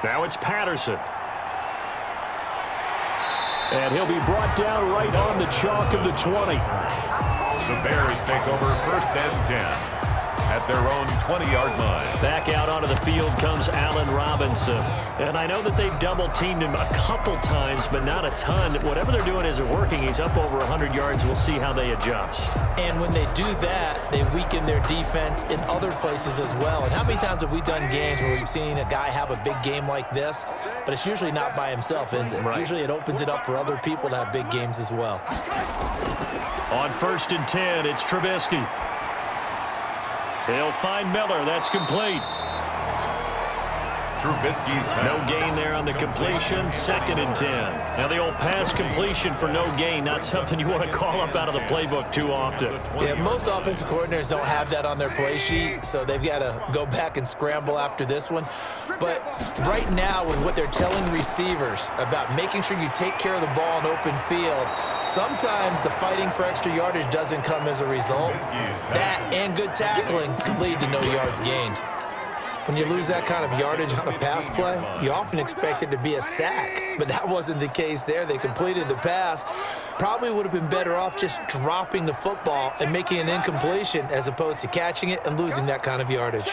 Now it's Patterson. And he'll be brought down right on the chalk of the 20. The Bears take over 1st and 10 at their own 20-yard line. Back out onto the field comes Allen Robinson. And I know that they've double-teamed him a couple times, but not a ton. Whatever they're doing isn't working. He's up over 100 yards. We'll see how they adjust. And when they do that, they weaken their defense in other places as well. And how many times have we done games where we've seen a guy have a big game like this, but it's usually not by himself, is it? Right. Usually it opens it up for other people to have big games as well. On 1st and 10, it's Trubisky. He'll find Miller. That's complete. Trubisky's no gain there on the completion. 2nd and 10. Now the old pass completion for no gain, not something you want to call up out of the playbook too often. Yeah, most offensive coordinators don't have that on their play sheet, so they've got to go back and scramble after this one. But right now, with what they're telling receivers about making sure you take care of the ball in open field, sometimes the fighting for extra yardage doesn't come as a result. That and good tackling can lead to no yards gained. When you lose that kind of yardage on a pass play, you often expect it to be a sack. But that wasn't the case there. They completed the pass. Probably would have been better off just dropping the football and making an incompletion as opposed to catching it and losing that kind of yardage.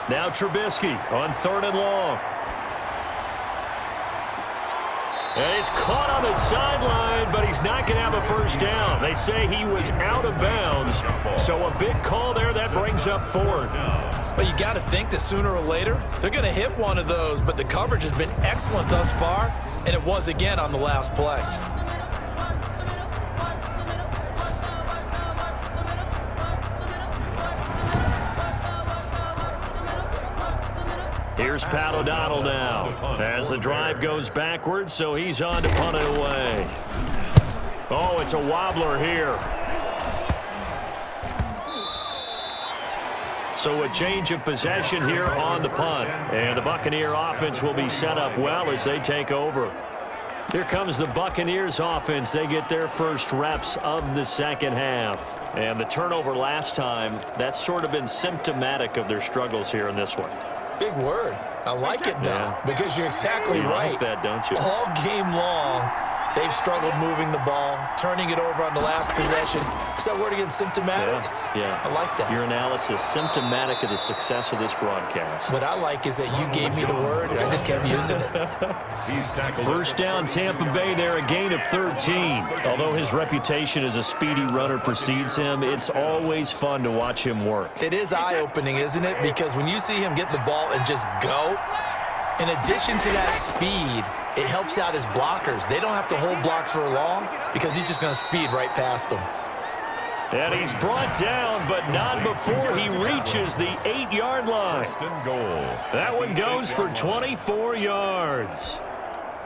Now Trubisky on 3rd and long. And he's caught on the sideline, but he's not going to have a first down. They say he was out of bounds. So a big call there that brings up 4th. Well, you got to think that sooner or later they're going to hit one of those, but the coverage has been excellent thus far, and it was again on the last play. Here's Pat O'Donnell now as the drive goes backwards, so he's on to punt it away. Oh, it's a wobbler here. So a change of possession here on the punt. And the Buccaneer offense will be set up well as they take over. Here comes the Buccaneers offense. They get their first reps of the 2nd half. And the turnover last time, that's sort of been symptomatic of their struggles here in this one. Big word. I like it, though, because you're exactly right. You like that, don't you? All game long, they've struggled moving the ball, turning it over on the last possession. Is that word again, symptomatic? Yeah. I like that. Your analysis, symptomatic of the success of this broadcast. What I like is that you gave me the word, and I just kept using it. 1st down, Tampa Bay there, a gain of 13. Although his reputation as a speedy runner precedes him, it's always fun to watch him work. It is eye-opening, isn't it? Because when you see him get the ball and just go, in addition to that speed, it helps out his blockers. They don't have to hold blocks for long because he's just going to speed right past them. And he's brought down, but not before he reaches the 8-yard line. That one goes for 24 yards.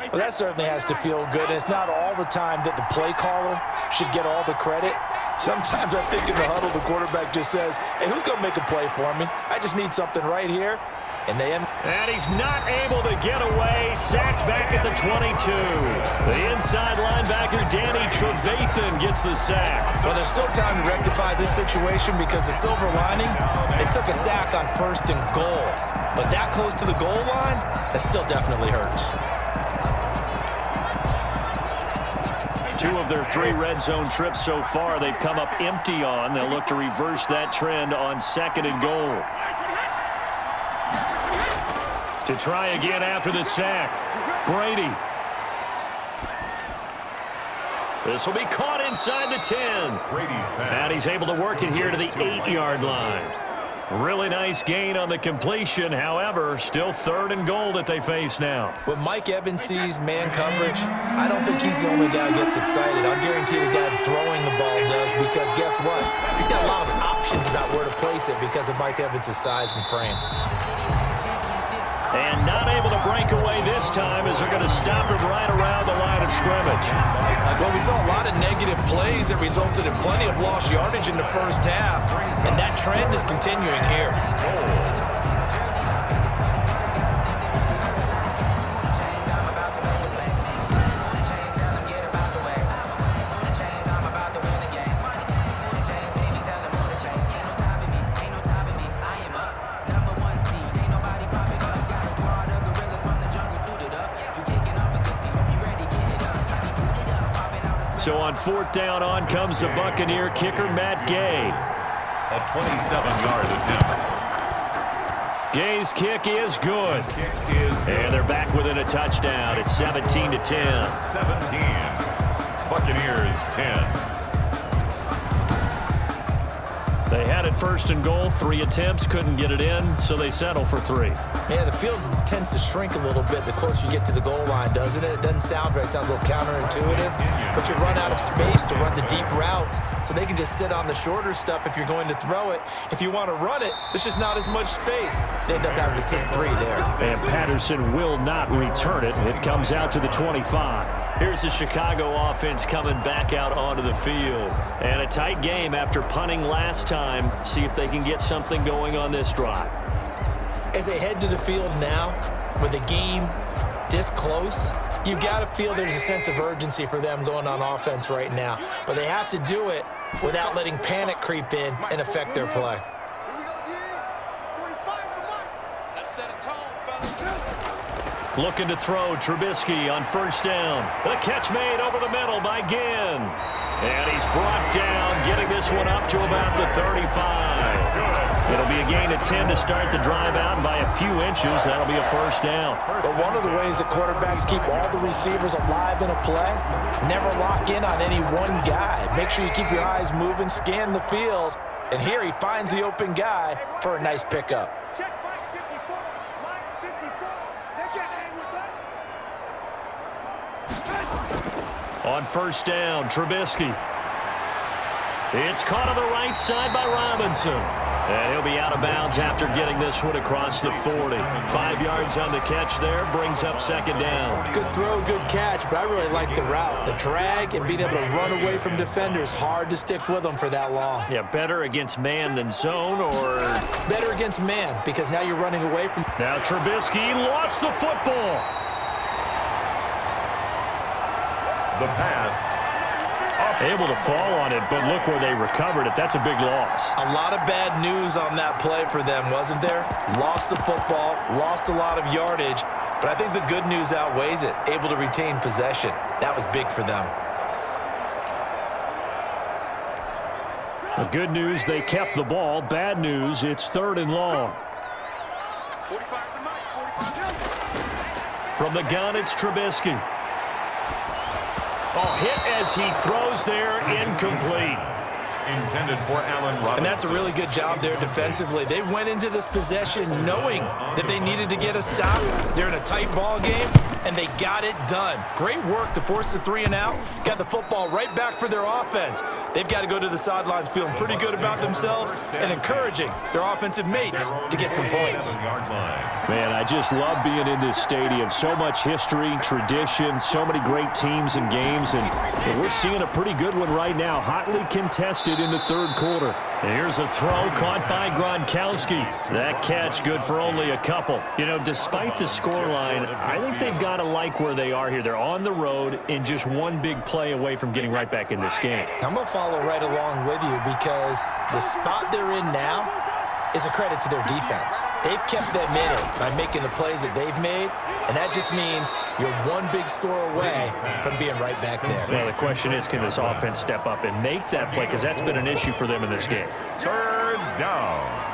Well, that certainly has to feel good. And it's not all the time that the play caller should get all the credit. Sometimes I think in the huddle, the quarterback just says, hey, who's going to make a play for me? I just need something right here. And he's not able to get away. Sacked back at the 22. The inside linebacker, Danny Trevathan, gets the sack. Well, there's still time to rectify this situation because the silver lining, they took a sack on 1st and goal. But that close to the goal line, that still definitely hurts. 2 of their 3 red zone trips so far, they've come up empty on. They'll look to reverse that trend on 2nd and goal. To try again after the sack. Brady. This will be caught inside the 10. And he's able to work it here to the 8-yard line. Really nice gain on the completion. However, still 3rd and goal that they face now. When Mike Evans sees man coverage, I don't think he's the only guy who gets excited. I'll guarantee the guy throwing the ball does because guess what? He's got a lot of options about where to place it because of Mike Evans' size and frame. And not able to break away this time as they're going to stop him right around the line of scrimmage. Well, we saw a lot of negative plays that resulted in plenty of lost yardage in the 1st half, and that trend is continuing here. So on 4th down, on comes the Buccaneer kicker, Matt Gay. A 27-yard attempt. Gay's kick is good. And they're back within a touchdown. It's 17-10. 17. Buccaneers 10. They had it 1st and goal, 3 attempts, couldn't get it in, so they settle for 3. Yeah, the field tends to shrink a little bit the closer you get to the goal line, doesn't it? It doesn't sound right. It sounds a little counterintuitive. But you run out of space to run the deep routes, so they can just sit on the shorter stuff if you're going to throw it. If you want to run it, there's just not as much space. They end up having to take 3 there. And Patterson will not return it. It comes out to the 25. Here's the Chicago offense coming back out onto the field. And a tight game after punting last time. See if they can get something going on this drive. As they head to the field now, with the game this close, you've got to feel there's a sense of urgency for them going on offense right now. But they have to do it without letting panic creep in and affect their play. Looking to throw, Trubisky on 1st down. The catch made over the middle by Ginn. And he's brought down, getting this one up to about the 35. It'll be a gain of 10 to start the drive out, and by a few inches, that'll be a 1st down. But one of the ways that quarterbacks keep all the receivers alive in a play, never lock in on any one guy. Make sure you keep your eyes moving, scan the field, and here he finds the open guy for a nice pickup. On 1st down, Trubisky. It's caught on the right side by Robinson. And he'll be out of bounds after getting this one across the 40. 5 yards on the catch there, brings up 2nd down. Good throw, good catch, but I really like the route. The drag and being able to run away from defenders, hard to stick with them for that long. Yeah, better against man than zone, or... Better against man, because now you're running away from... Now Trubisky lost the football. The pass. Able to fall on it, but look where they recovered it. That's a big loss. A lot of bad news on that play for them, wasn't there? Lost the football, lost a lot of yardage, but I think the good news outweighs it. Able to retain possession. That was big for them. The good news, they kept the ball. Bad news, it's 3rd and long. From the gun, it's Trubisky. Oh, hit as he throws there, incomplete. Intended for Allen Robinson. And that's a really good job there defensively. They went into this possession knowing that they needed to get a stop. They're in a tight ball game, and they got it done. Great work to force the 3 and out. Got the football right back for their offense. They've got to go to the sidelines feeling pretty good about themselves and encouraging their offensive mates to get some points. Man, I just love being in this stadium. So much history, tradition, so many great teams and games, and we're seeing a pretty good one right now, hotly contested in the 3rd quarter. And here's a throw caught by Gronkowski. That catch good for only a couple. You know, despite the scoreline, I think they've got to like where they are here. They're on the road and just one big play away from getting right back in this game. I'm going to follow right along with you because the spot they're in now is a credit to their defense. They've kept them in it by making the plays that they've made, and that just means you're one big score away from being right back there. Well, the question is, can this offense step up and make that play? Because that's been an issue for them in this game. 3rd down.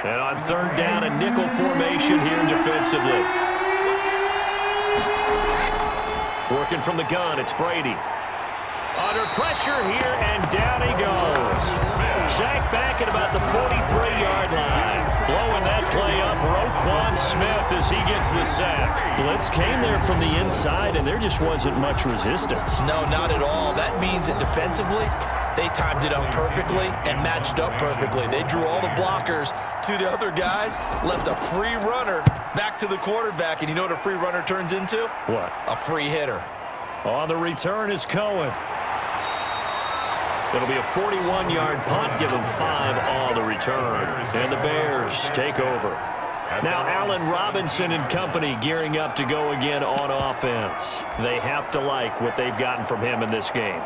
And on 3rd down, a nickel formation here defensively. Working from the gun, it's Brady. Under pressure here, and down he goes. Sacked back at about the 43-yard line. Blowing that play up, Roquan Smith as he gets the sack. Blitz came there from the inside, and there just wasn't much resistance. No, not at all. That means that defensively, they timed it up perfectly and matched up perfectly. They drew all the blockers to the other guys, left a free runner back to the quarterback, and you know what a free runner turns into? What? A free hitter. On the return is Cohen. It'll be a 41-yard punt, give him 5 on the return. And the Bears take over. Now Allen Robinson and company gearing up to go again on offense. They have to like what they've gotten from him in this game.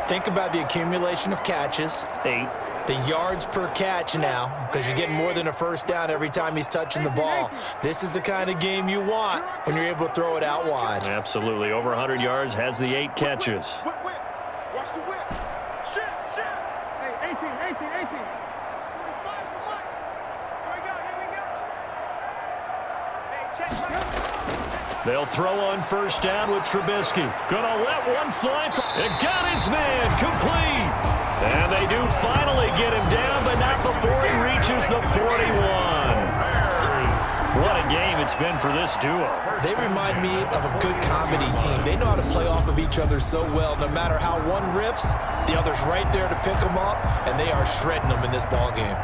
Think about the accumulation of catches. 8. The yards per catch now, because you're getting more than a first down every time he's touching the ball. This is the kind of game you want when you're able to throw it out wide. Absolutely. Over 100 yards, has the 8 catches. Whip, whip. Watch the whip. Shit, shit. Hey, 18. 45 to the mic. Here we go. Hey, check. They'll throw on first down with Trubisky. Gonna let one fly. It got his man complete. And they do finally get him down, but not before he reaches the 41. What a game it's been for this duo. They remind me of a good comedy team. They know how to play off of each other so well. No matter how one riffs, the other's right there to pick them up, and they are shredding them in this ball game.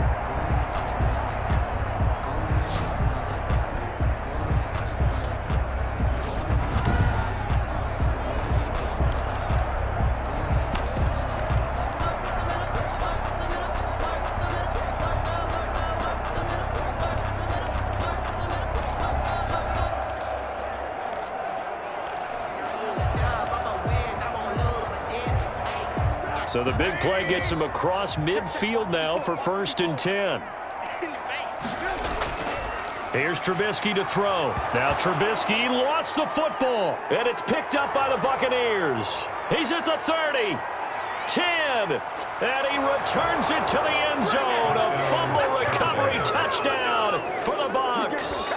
So the big play gets him across midfield now for 1st and 10. Here's Trubisky to throw. Now Trubisky lost the football, and it's picked up by the Buccaneers. He's at the 30, 10, and he returns it to the end zone. A fumble recovery touchdown for the Bucs.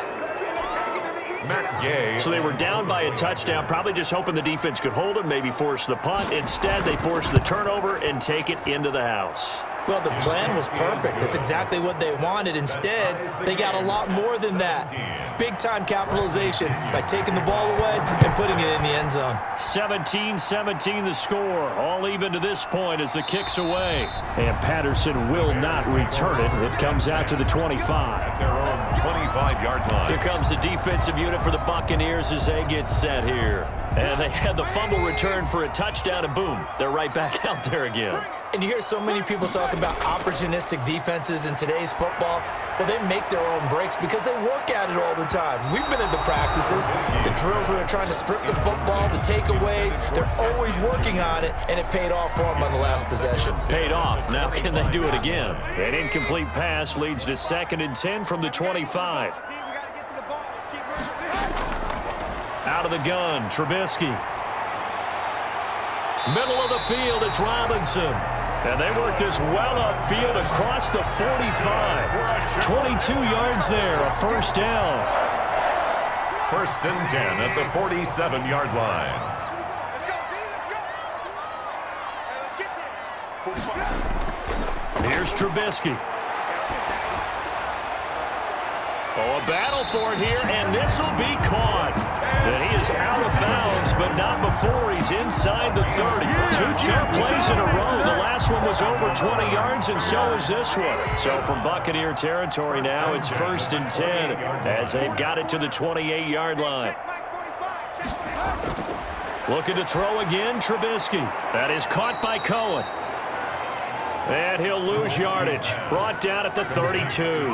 So they were down by a touchdown, probably just hoping the defense could hold it, maybe force the punt. Instead, they force the turnover and take it into the house. Well, the plan was perfect. That's exactly what they wanted. Instead, they got a lot more than that. Big-time capitalization by taking the ball away and putting it in the end zone. 17-17 the score. All even to this point as the kick's away. And Patterson will not return it. It comes out to the 25. At their own 25-yard line. Here comes the defensive unit for the Buccaneers as they get set here. And they had the fumble return for a touchdown, and boom, they're right back out there again. And you hear so many people talk about opportunistic defenses in today's football. Well, they make their own breaks because they work at it all the time. We've been in the practices, the drills where they're trying to strip the football, the takeaways. They're always working on it, and it paid off for them on the last possession. Paid off. Now can they do it again? An incomplete pass leads to 2nd and 10 from the 25. Out of the gun, Trubisky. Middle of the field, it's Robinson. And they work this well upfield across the 45. 22 yards there, a first down. 1st and 10 at the 47-yard line. Let's go, let's get there. Here's Trubisky. Oh, a battle for it here, and this will be caught. And he is out of bounds, but not before he's inside the 30. 2 chunk plays in a row. The last one was over 20 yards, and so is this one. So from Buccaneer territory now, it's 1st and 10 as they've got it to the 28-yard line. Looking to throw again, Trubisky. That is caught by Cohen. And he'll lose yardage. Brought down at the 32.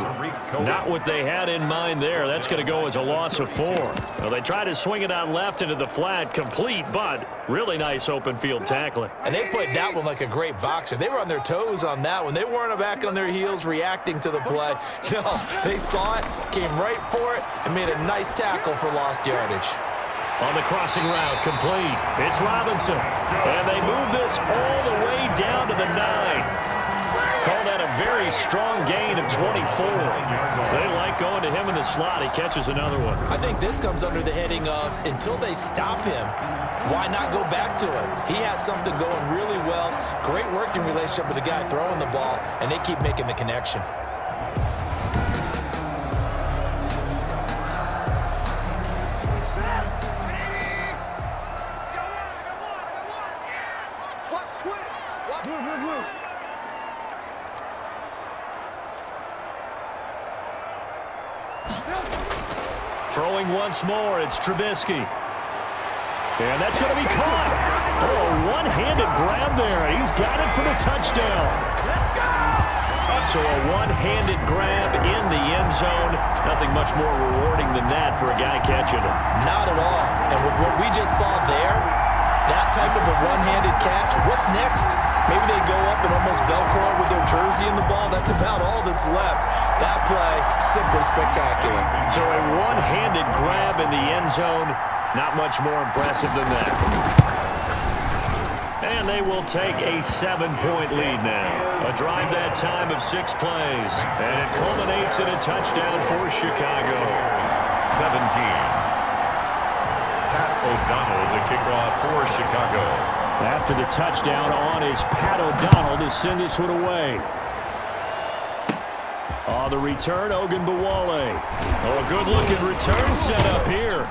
Not what they had in mind there. That's going to go as a loss of 4. Well, they tried to swing it out left into the flat, complete, but really nice open field tackling. And they played that one like a great boxer. They were on their toes on that one. They weren't back on their heels reacting to the play. No, they saw it, came right for it, and made a nice tackle for lost yardage. On the crossing route, complete. It's Robinson. And they move this all the way down to the 9. Call that a very strong gain of 24. They like going to him in the slot. He catches another one. I think this comes under the heading of, until they stop him, why not go back to it? He has something going really well. Great working relationship with the guy throwing the ball, and they keep making the connection. Throwing once more, it's Trubisky. And that's going to be caught. Oh, a one-handed grab there. He's got it for the touchdown. So a one-handed grab in the end zone. Nothing much more rewarding than that for a guy catching it. Not at all. And with what we just saw there, that type of a one-handed catch, what's next? Maybe they go up and almost Velcro it with their jersey in the ball. That's about all that's left. That play, simply spectacular. So a one-handed grab in the end zone, not much more impressive than that. And they will take a 7-point lead now. A drive that time of 6 plays. And it culminates in a touchdown for Chicago. 17. Pat O'Donnell, the kickoff for Chicago. After the touchdown on is Pat O'Donnell to send this one away. On the return, Ogunbowale. Oh, a good-looking return set up here.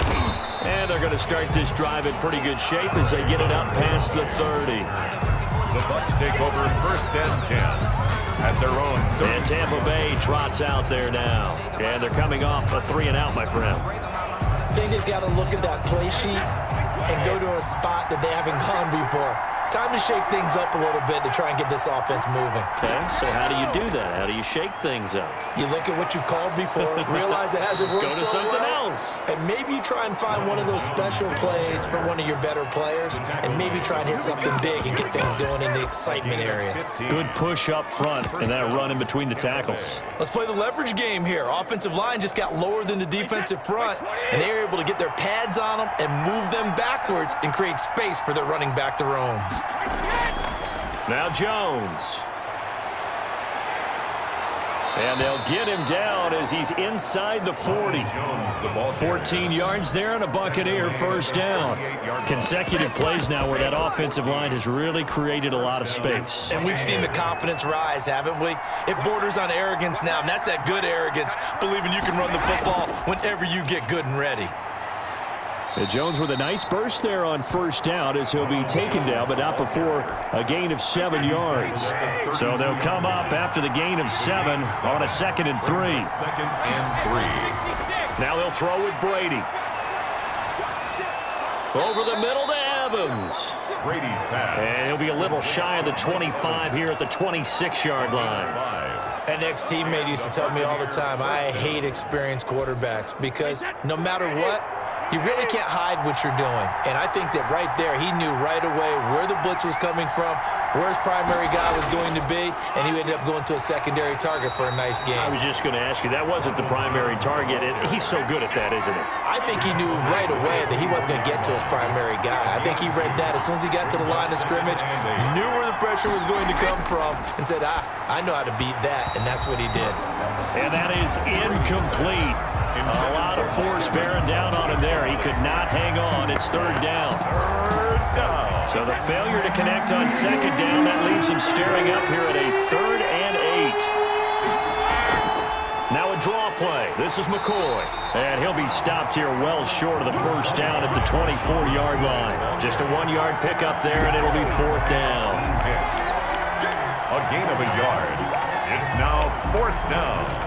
And they're going to start this drive in pretty good shape as they get it up past the 30. The Bucs take over 1st and 10 at their own 30. And Tampa Bay trots out there now. And they're coming off a 3-and-out, my friend. I think they've got to look at that play sheet and go to a spot that they haven't gone before. Time to shake things up a little bit to try and get this offense moving. Okay, so how do you do that? How do you shake things up? You look at what you've called before, realize it hasn't worked Go to so something well, else. and maybe you try and find one of those special plays from one of your better players, and maybe try and hit something big and get things going in the excitement area. Good push up front and that run in between the tackles. Let's play the leverage game here. Offensive line just got lower than the defensive front, and they're able to get their pads on them and move them backwards and create space for their running back to roam. Now Jones. And they'll get him down as he's inside the 40. 14 yards there and a Buccaneer first down. Consecutive plays now where that offensive line has really created a lot of space. And we've seen the confidence rise, haven't we? It borders on arrogance now, and that's that good arrogance, believing you can run the football whenever you get good and ready. Jones with a nice burst there on first down as he'll be taken down, but not before a gain of 7 yards. So they'll come up after the gain of 7 on a 2nd and 3. 2nd and 3. Now they'll throw with Brady. Over the middle to Evans. Brady's pass. And he'll be a little shy of the 25 here at the 26-yard line. An ex-teammate used to tell me all the time, I hate experienced quarterbacks because no matter what, you really can't hide what you're doing. And I think that right there, he knew right away where the blitz was coming from, where his primary guy was going to be, and he ended up going to a secondary target for a nice game. I was just going to ask you, that wasn't the primary target. He's so good at that, isn't he? I think he knew right away that he wasn't going to get to his primary guy. I think he read that as soon as he got to the line of scrimmage, knew where the pressure was going to come from, and said, I know how to beat that, and that's what he did. And that is incomplete. A lot of force bearing down on him there. He could not hang on. It's 3rd down. So the failure to connect on 2nd down, that leaves him staring up here at a 3rd and 8. Now a draw play. This is McCoy. And he'll be stopped here well short of the first down at the 24-yard line. Just a 1-yard pickup there, and it'll be 4th down. A gain of a yard. It's now 4th down.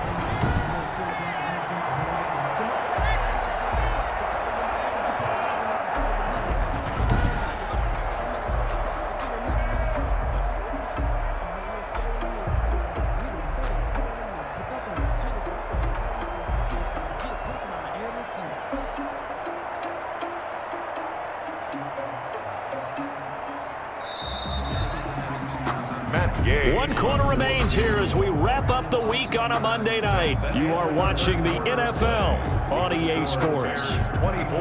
One quarter remains here as we wrap up the week on a Monday night. You are watching the NFL on EA Sports. 24,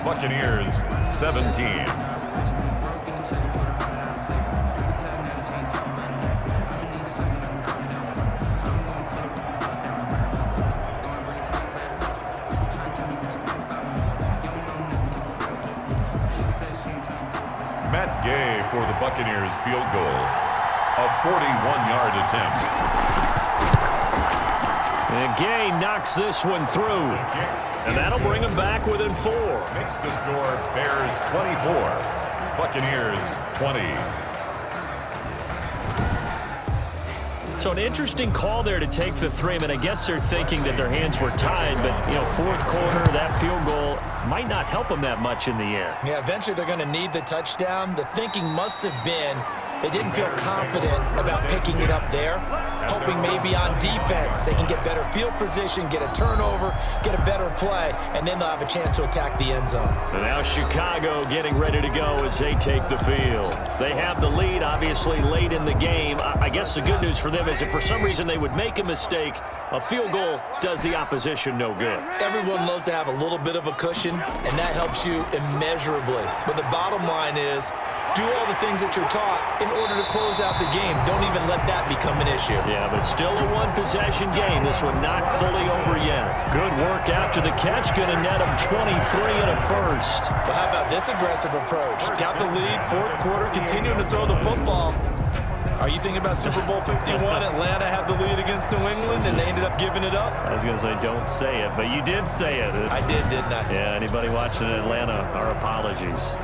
Buccaneers 17. Matt Gay for the Buccaneers field goal. A 41-yard attempt. And Gay knocks this one through. And that'll bring him back within 4. Makes the score Bears 24, Buccaneers 20. So an interesting call there to take the 3. I mean, I guess they're thinking that their hands were tied, but, 4th quarter, that field goal might not help them that much in the end. Yeah, eventually they're going to need the touchdown. The thinking must have been, They didn't feel confident about picking it up there, hoping maybe on defense they can get better field position, get a turnover, get a better play, and then they'll have a chance to attack the end zone. And now Chicago getting ready to go as they take the field. They have the lead, obviously, late in the game. I guess the good news for them is if for some reason they would make a mistake, a field goal does the opposition no good. Everyone loves to have a little bit of a cushion, and that helps you immeasurably. But the bottom line is, do all the things that you're taught in order to close out the game. Don't even let that become an issue. Yeah, but still a one-possession game. This one not fully over yet. Good work after the catch. Going to net him 23 and a first. Well, how about this aggressive approach? Got the lead, fourth quarter, continuing to throw the football. Are you thinking about Super Bowl 51? Atlanta had the lead against New England, and they ended up giving it up? I was going to say, don't say it, but you did say it. I did, didn't I? Yeah, anybody watching Atlanta, our apologies.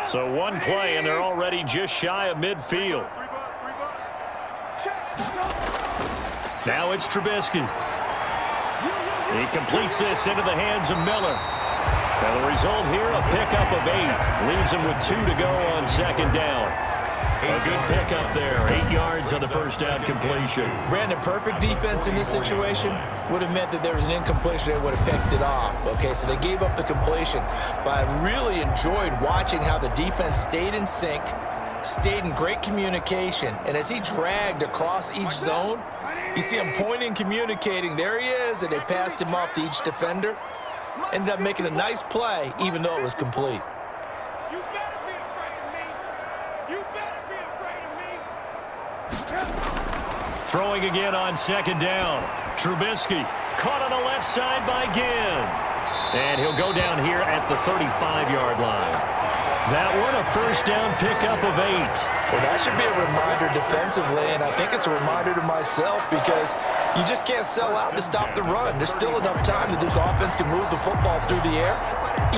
So one play, and they're already just shy of midfield. Now it's Trubisky. He completes this into the hands of Miller. And the result here, a pickup of 8. Leaves him with 2 to go on second down. A good pickup there. 8 yards on the first down completion. Brandon, perfect defense in this situation would have meant that there was an incompletion. They would have picked it off. Okay, so they gave up the completion. But I really enjoyed watching how the defense stayed in sync, stayed in great communication. And as he dragged across each zone, you see him pointing, communicating. There he is, and they passed him off to each defender. Ended up making a nice play, even though it was complete. You better be afraid of me. You better be afraid of me. Throwing again on second down. Trubisky caught on the left side by Ginn. And he'll go down here at the 35-yard line. That one, a first down pickup of 8. Well, that should be a reminder defensively, and I think it's a reminder to myself because you just can't sell out to stop the run. There's still enough time that this offense can move the football through the air,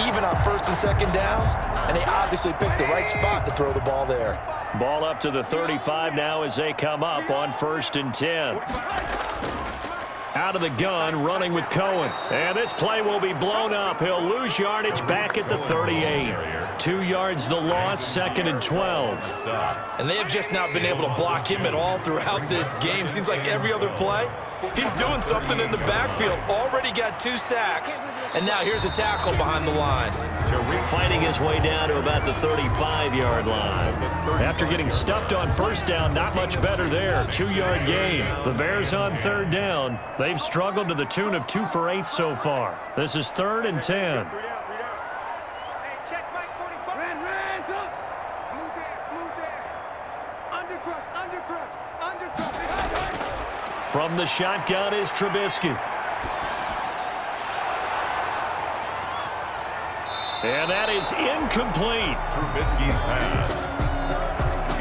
even on first and second downs, and they obviously picked the right spot to throw the ball there. Ball up to the 35 now as they come up on first and 10. Out of the gun, running with Cohen. And this play will be blown up. He'll lose yardage back at the 38. 2 yards the loss, second and 12. And they have just not been able to block him at all throughout this game. Seems like every other play, he's doing something in the backfield. Already got 2 sacks, and now here's a tackle behind the line. Fighting his way down to about the 35-yard line. After getting stuffed on first down, not much better there. 2-yard gain. The Bears on third down. They've struggled to the tune of 2 for 8 so far. This is third and 10. From the shotgun is Trubisky. And that is incomplete. Trubisky's pass.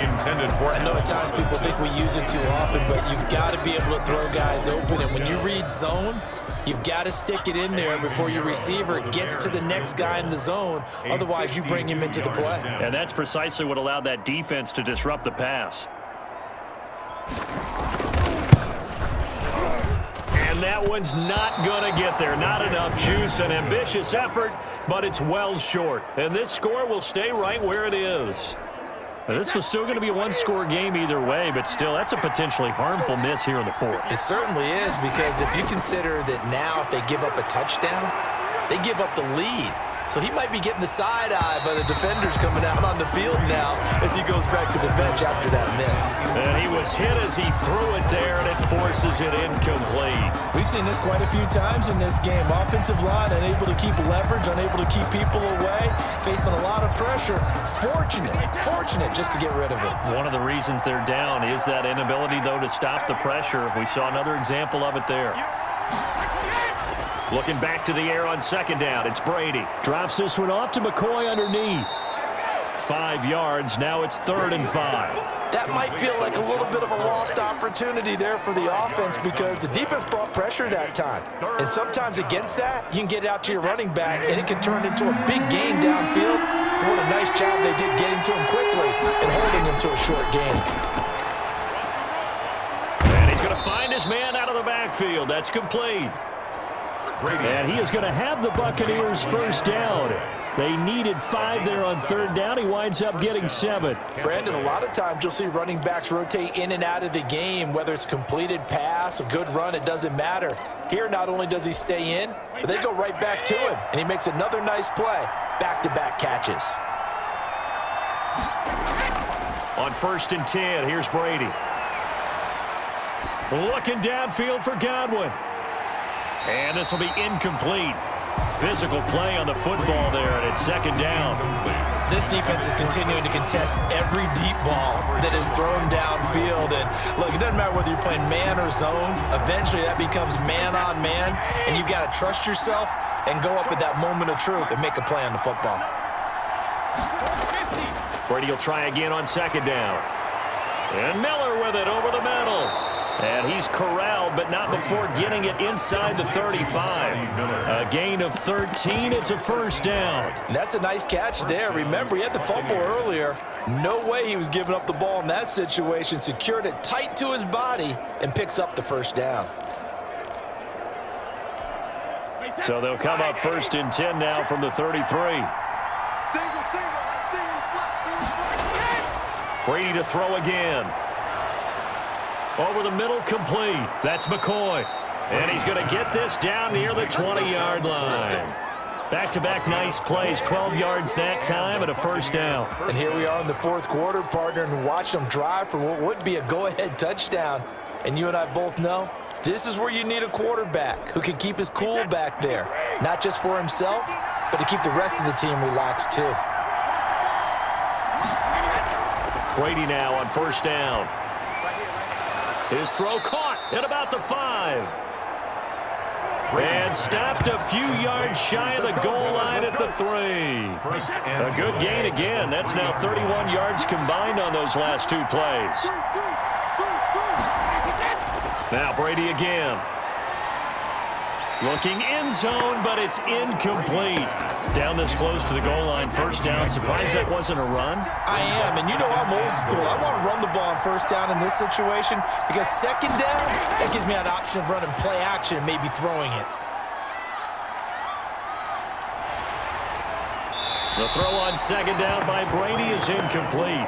Intended for... I know at times people think we use it too often, but you've got to be able to throw guys open. And when you read zone, you've got to stick it in there before your receiver gets to the next guy in the zone. Otherwise, you bring him into the play. And that's precisely what allowed that defense to disrupt the pass. And that one's not going to get there. Not enough juice. An ambitious effort, but it's well short. And this score will stay right where it is. Now, this was still going to be a one-score game either way, but still, that's a potentially harmful miss here in the fourth. It certainly is, because if you consider that now if they give up a touchdown, they give up the lead. So he might be getting the side eye, but the defender's coming out on the field now as he goes back to the bench after that miss. And he was hit as he threw it there, and it forces it incomplete. We've seen this quite a few times in this game. Offensive line unable to keep leverage, unable to keep people away, facing a lot of pressure. Fortunate just to get rid of it. One of the reasons they're down is that inability, though, to stop the pressure. We saw another example of it there. Looking back to the air on second down, it's Brady. Drops this one off to McCoy underneath. 5 yards, now it's third and 5. That might feel like a little bit of a lost opportunity there for the offense because the defense brought pressure that time. And sometimes against that, you can get out to your running back, and it can turn into a big gain downfield. But what a nice job they did getting to him quickly and holding him to a short gain. And he's going to find his man out of the backfield. That's complete. And he is going to have the Buccaneers first down They needed 5 there on third down. He winds up getting 7. Brandon, a lot of times you'll see running backs rotate in and out of the game, whether it's a completed pass, a good run, it doesn't matter. Here, not only does he stay in, but they go right back to him, and he makes another nice play. Back-to-back catches. On 1st and 10, here's Brady. Looking downfield for Godwin. And this will be incomplete. Physical play on the football there, and it's 2nd down. This defense is continuing to contest every deep ball that is thrown downfield. And look, it doesn't matter whether you're playing man or zone. Eventually, that becomes man on man, and you've got to trust yourself and go up at that moment of truth and make a play on the football. Brady will try again on 2nd down. And Miller with it over the middle. And he's corralled, but not before getting it inside the 35. A gain of 13. It's a 1st down. That's a nice catch there. Remember, he had the fumble earlier. No way he was giving up the ball in that situation. Secured it tight to his body and picks up the 1st down. So they'll come up 1st and 10 now from the 33. Brady to throw again. Over the middle, complete. That's McCoy. And he's going to get this down near the 20-yard line. Back-to-back nice plays, 12 yards that time and a 1st down. And here we are in the 4th quarter, partner, and watch them drive for what would be a go-ahead touchdown. And you and I both know this is where you need a quarterback who can keep his cool back there, not just for himself, but to keep the rest of the team relaxed too. Brady now on 1st down. His throw caught at about the 5. And stopped a few yards shy of the goal line at the 3. A good gain again. That's now 31 yards combined on those last 2 plays. Now Brady again. Looking end zone, but it's incomplete. Down this close to the goal line, 1st down. Surprised that wasn't a run? I am, and you know I'm old school. I want to run the ball on 1st down in this situation because 2nd down, that gives me an option of running play action and maybe throwing it. The throw on 2nd down by Brady is incomplete.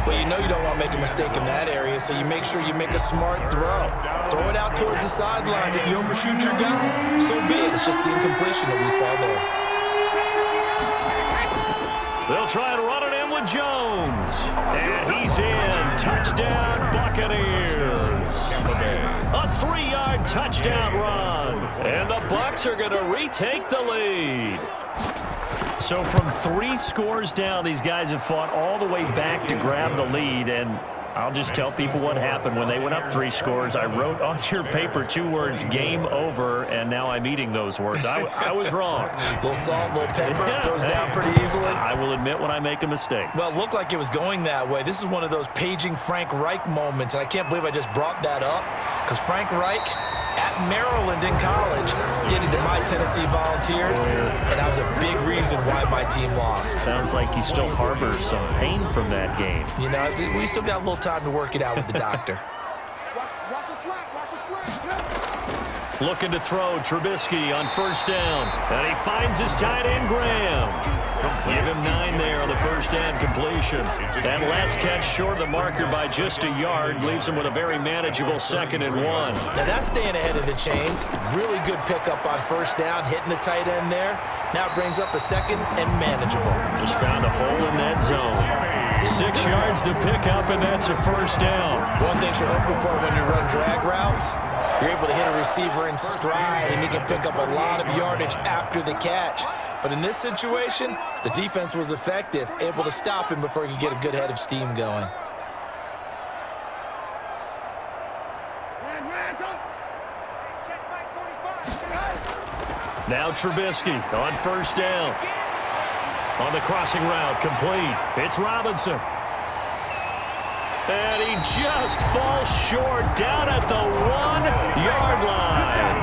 Well, you know you don't want to make a mistake in that area, so you make sure you make a smart throw. Throw it out towards the sidelines. If you overshoot your guy, so be it. It's just the incompletion that we saw there. They'll try to run it in with Jones. And he's in. Touchdown, Buccaneers. A 3-yard touchdown run. And the Bucs are going to retake the lead. So from 3 scores down, these guys have fought all the way back to grab the lead. And I'll just tell people what happened when they went up 3 scores. I wrote on your paper 2 words, game over, and now I'm eating those words. I was wrong. A little salt, a little pepper, goes down pretty easily. I will admit when I make a mistake. Well, it looked like it was going that way. This is one of those paging Frank Reich moments, and I can't believe I just brought that up because Frank Reich at Maryland in college did it to my Tennessee Volunteers, and that was a big reason why my team lost. Sounds like he still harbors some pain from that game. You know, we still got a little time to work it out with the doctor. Watch a slap, watch a slap. Looking to throw, Trubisky on 1st down. And he finds his tight end, Graham. Give him 9 there on the 1st down completion. That last catch short of the marker by just a yard leaves him with a very manageable 2nd and 1. Now that's staying ahead of the chains. Really good pickup on 1st down, hitting the tight end there. Now it brings up a 2nd and manageable. Just found a hole in that zone. 6 yards to pick up, and that's a 1st down. One thing you're hoping for when you run drag routes, you're able to hit a receiver in stride, and he can pick up a lot of yardage after the catch. But in this situation, the defense was effective, able to stop him before he could get a good head of steam going. Now Trubisky on 1st down. On the crossing route, complete. It's Robinson. And he just falls short down at the 1-yard line.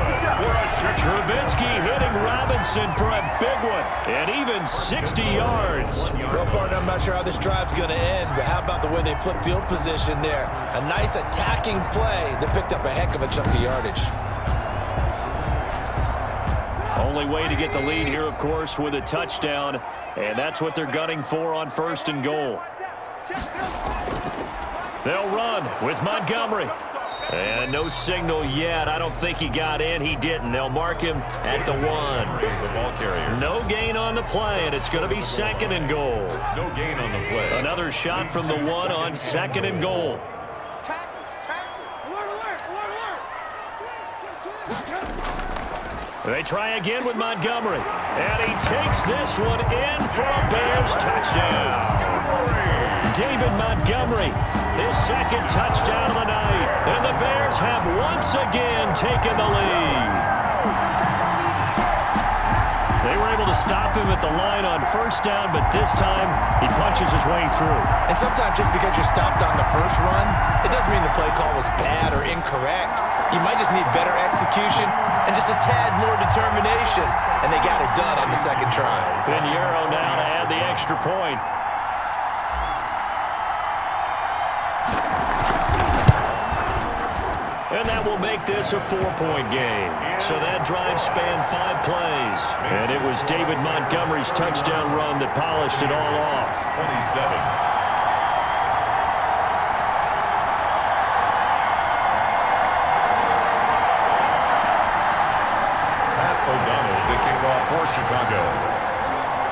Trubisky hitting Robinson for a big one. And even 60 yards. Well, partner, I'm not sure how this drive's going to end, but how about the way they flip field position there? A nice attacking play that picked up a heck of a chunk of yardage. Only way to get the lead here, of course, with a touchdown, and that's what they're gunning for on 1st and goal. They'll run with Montgomery. And no signal yet. I don't think he got in. He didn't. They'll mark him at the 1. The ball carrier. No gain on the play, and it's going to be 2nd and goal. No gain on the play. Another shot from the 1 on 2nd and goal. They try again with Montgomery. And he takes this one in for a Bears touchdown. David Montgomery, his 2nd touchdown of the night. And the Bears have once again taken the lead. They were able to stop him at the line on 1st down, but this time he punches his way through. And sometimes just because you're stopped on the first run, it doesn't mean the play call was bad or incorrect. You might just need better execution and just a tad more determination. And they got it done on the 2nd try. Pinheiro now to add the extra point. And that will make this a 4-point game. So that drive spanned 5 plays. And it was David Montgomery's touchdown run that polished it all off. 27. For Chicago.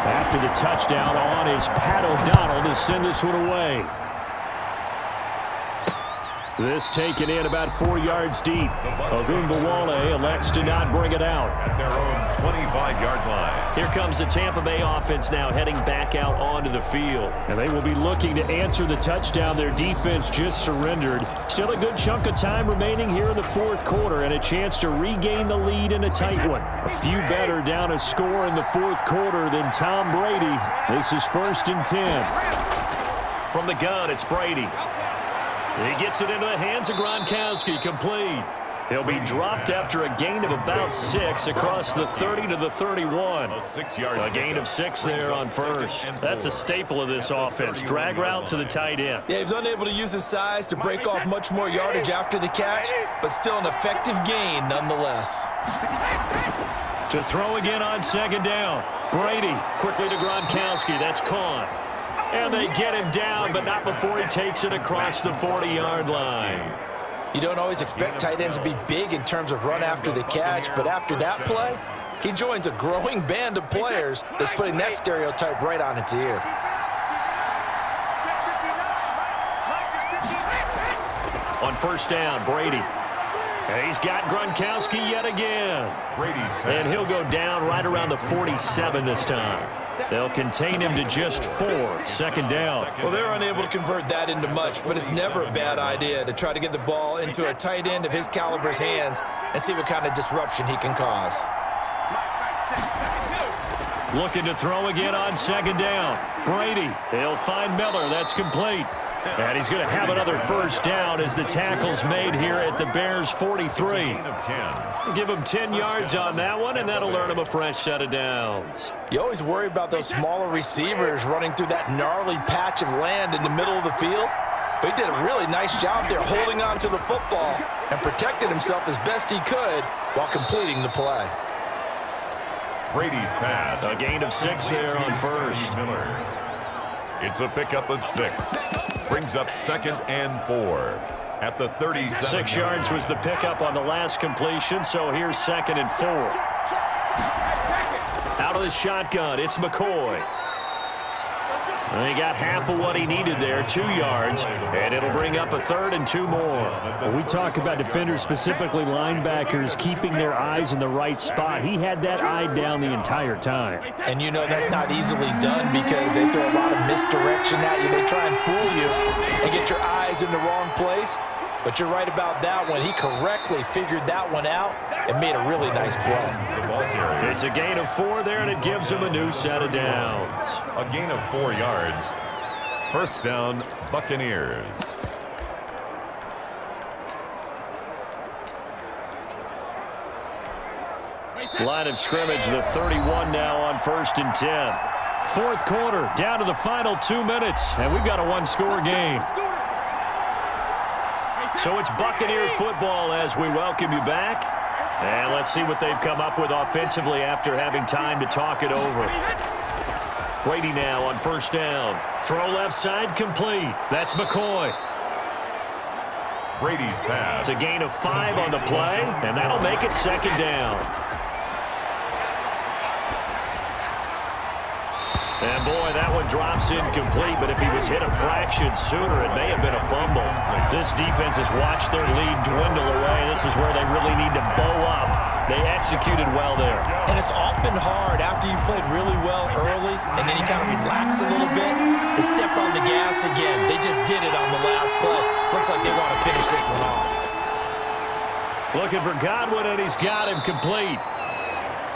After the touchdown on is Pat O'Donnell to send this one away. This taken in about 4 yards deep. Ogunbowale elects to not bring it out. At their own 25-yard line. Here comes the Tampa Bay offense now heading back out onto the field. And they will be looking to answer the touchdown their defense just surrendered. Still a good chunk of time remaining here in the 4th quarter and a chance to regain the lead in a tight one. A few better down a score in the 4th quarter than Tom Brady. This is 1st and 10. From the gun, it's Brady. He gets it into the hands of Gronkowski, complete. He'll be dropped after a gain of about 6 across the 30 to the 31. A gain of 6 there on 1st. That's a staple of this offense. Drag route to the tight end. Yeah, he was unable to use his size to break off much more yardage after the catch, but still an effective gain nonetheless. To throw again on 2nd down. Brady quickly to Gronkowski. That's Kahn. And they get him down, but not before he takes it across the 40-yard line. You don't always expect tight ends to be big in terms of run after the catch, but after that play, he joins a growing band of players that's putting that stereotype right on its ear. On 1st down, Brady. And he's got Gronkowski yet again. And he'll go down right around the 47 this time. They'll contain him to just 4. 2nd down. Well, they're unable to convert that into much, but it's never a bad idea to try to get the ball into a tight end of his caliber's hands and see what kind of disruption he can cause. Looking to throw again on 2nd down. Brady, he'll find Miller. That's complete. And he's going to have another 1st down as the tackle's made here at the Bears' 43. Give him 10 yards on that one, and that'll earn him a fresh set of downs. You always worry about those smaller receivers running through that gnarly patch of land in the middle of the field. But he did a really nice job there holding on to the football and protected himself as best he could while completing the play. Brady's pass. A gain of 6 there on 1st. Miller. It's a pickup of 6. Brings up 2nd and 4 at the 37. 6 yards was the pickup on the last completion, so here's 2nd and 4. Out of the shotgun, it's McCoy. And he got half of what he needed there, 2 yards, and it'll bring up a 3rd and 2 more. When we talk about defenders, specifically linebackers, keeping their eyes in the right spot, he had that eye down the entire time. And you know that's not easily done because they throw a lot of misdirection at you. They try and fool you and get your eyes in the wrong place. But you're right about that one. He correctly figured that one out and made a really nice play. It's a gain of 4 there, and it gives him a new set of downs. A gain of 4 yards. 1st down, Buccaneers. Line of scrimmage, the 31 now on 1st and 10. 4th quarter, down to the final 2 minutes, and we've got a 1-score game. So it's Buccaneer football as we welcome you back. And let's see what they've come up with offensively after having time to talk it over. Brady now on first down. Throw left side complete. That's McCoy. Brady's pass. It's a gain of 5 on the play, and that'll make it second down. And boy, that one drops incomplete, but if he was hit a fraction sooner, it may have been a fumble. This defense has watched their lead dwindle away. This is where they really need to bow up. They executed well there. And it's often hard after you've played really well early and then you kind of relax a little bit to step on the gas again. They just did it on the last play. Looks like they want to finish this one off. Looking for Godwin, and he's got him complete.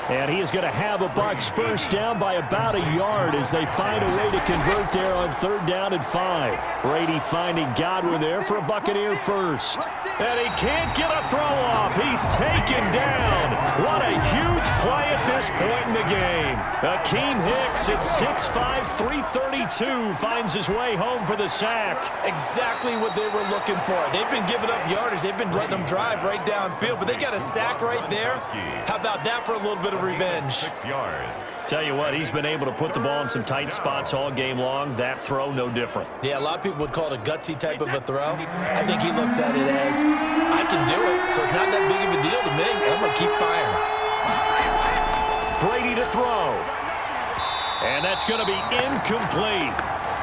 And he is going to have a Bucs first down by about a yard as they find a way to convert there on 3rd down and 5. Brady finding Godwin there for a Buccaneer first. And he can't get a throw off. He's taken down. What a huge play at this point in the game. Akeem Hicks at 6'5", 332 finds his way home for the sack. Exactly what they were looking for. They've been giving up yardage. They've been letting them drive right downfield, but they got a sack right there. How about that for a little bit of revenge? 6 yards. Tell you what, he's been able to put the ball in some tight spots all game long. That throw, no different. Yeah, a lot of people would call it a gutsy type of a throw. I think he looks at it as, I can do it, so it's not that big of a deal to me, and I'm going to keep firing. Brady to throw. And that's going to be incomplete.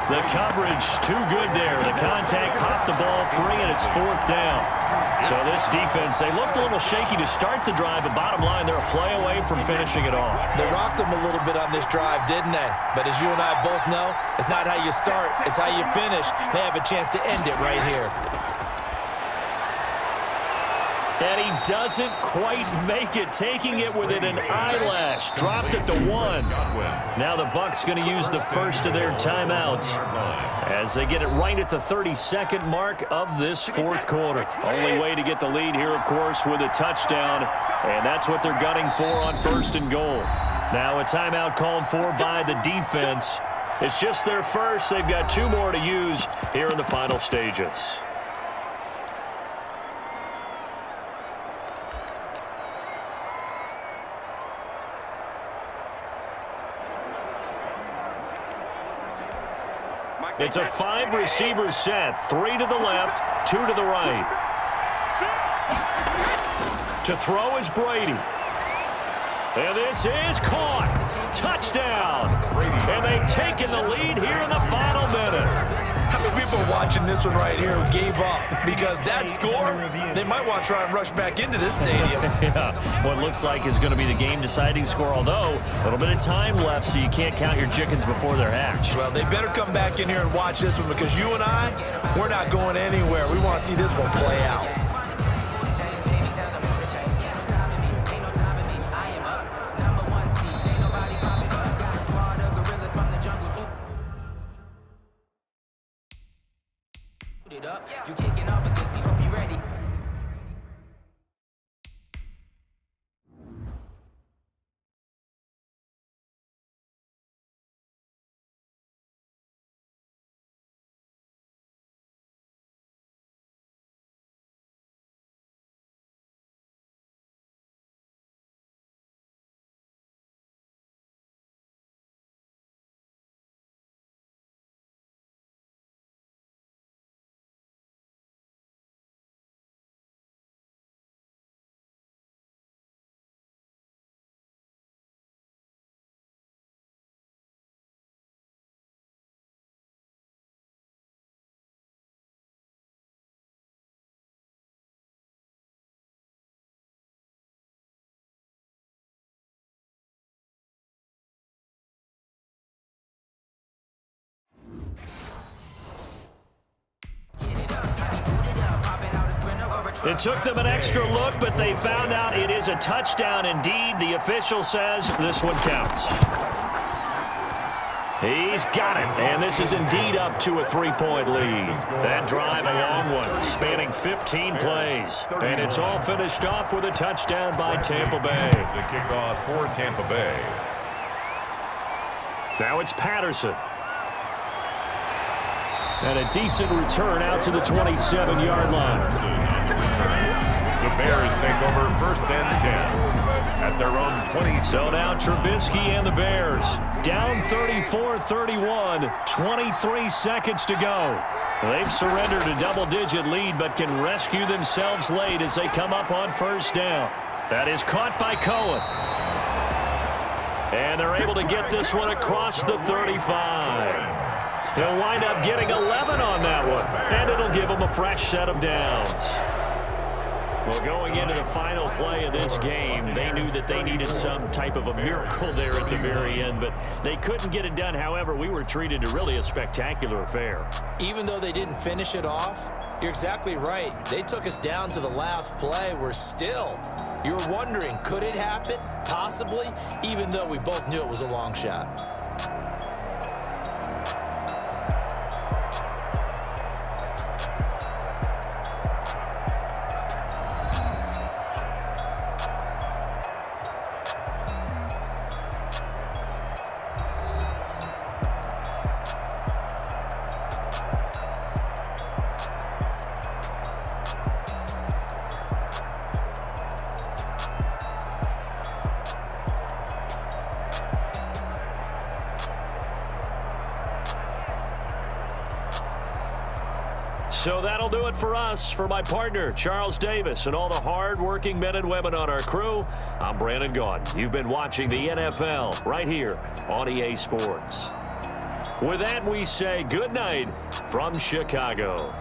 The coverage too good there. The contact popped the ball free, and it's 4th down. So this defense, they looked a little shaky to start the drive, but bottom line, they're a play away from finishing it off. They rocked them a little bit on this drive, didn't they? But as you and I both know, it's not how you start, it's how you finish. They have a chance to end it right here. And he doesn't quite make it, taking it within an eyelash. Dropped at the 1. Now the Bucs going to use the first of their timeouts as they get it right at the 32nd mark of this 4th quarter. Only way to get the lead here, of course, with a touchdown, and that's what they're gunning for on 1st and goal. Now a timeout called for by the defense. It's just their first. They've got 2 more to use here in the final stages. It's a 5-receiver set. 3 to the left, 2 to the right. To throw is Brady. And this is caught. Touchdown. And they've taken the lead here in the final minute. How many people are watching this one right here who gave up? Because that score, they might want to try and rush back into this stadium. Yeah, what looks like is going to be the game-deciding score, although a little bit of time left, so you can't count your chickens before they're hatched. Well, they better come back in here and watch this one, because you and I, we're not going anywhere. We want to see this one play out. You kicking off against me, hope you ready. It took them an extra look, but they found out it is a touchdown indeed. The official says this one counts. He's got it, and this is indeed up to a 3-point lead. That drive, a long one, spanning 15 plays. And it's all finished off with a touchdown by Tampa Bay. The kickoff for Tampa Bay. Now it's Patterson. And a decent return out to the 27-yard line. The Bears take over 1st and 10 at their own 20. So now Trubisky and the Bears down 34-31, 23 seconds to go. They've surrendered a double-digit lead but can rescue themselves late as they come up on 1st down. That is caught by Cohen. And they're able to get this one across the 35. He'll wind up getting 11 on that one, and it'll give him a fresh set of downs. Well, going into the final play of this game, they knew that they needed some type of a miracle there at the very end, but they couldn't get it done. However, we were treated to really a spectacular affair. Even though they didn't finish it off, you're exactly right. They took us down to the last play. You're wondering, could it happen? Possibly, even though we both knew it was a long shot. So that'll do it for us. For my partner, Charles Davis, and all the hard-working men and women on our crew, I'm Brandon Gaudin. You've been watching the NFL right here on EA Sports. With that, we say good night from Chicago.